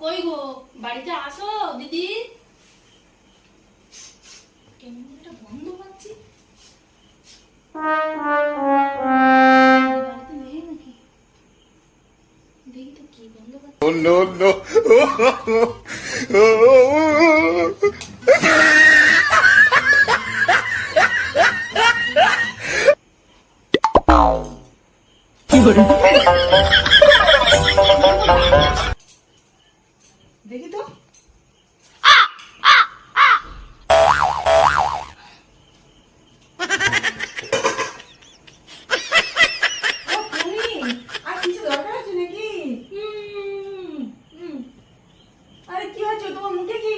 কই গো, বাড়িতে আসো দিদি। কেমন একটা গন্ধ পাচ্ছি। বাড়িতে নেই নাকি? দেখি তো কি গন্ধ পাচ্ছি। Oh no no! দেখি তো। আর কিছু দরকার আছে নাকি? আরে কি হয়েছে তোমার মুখে কি?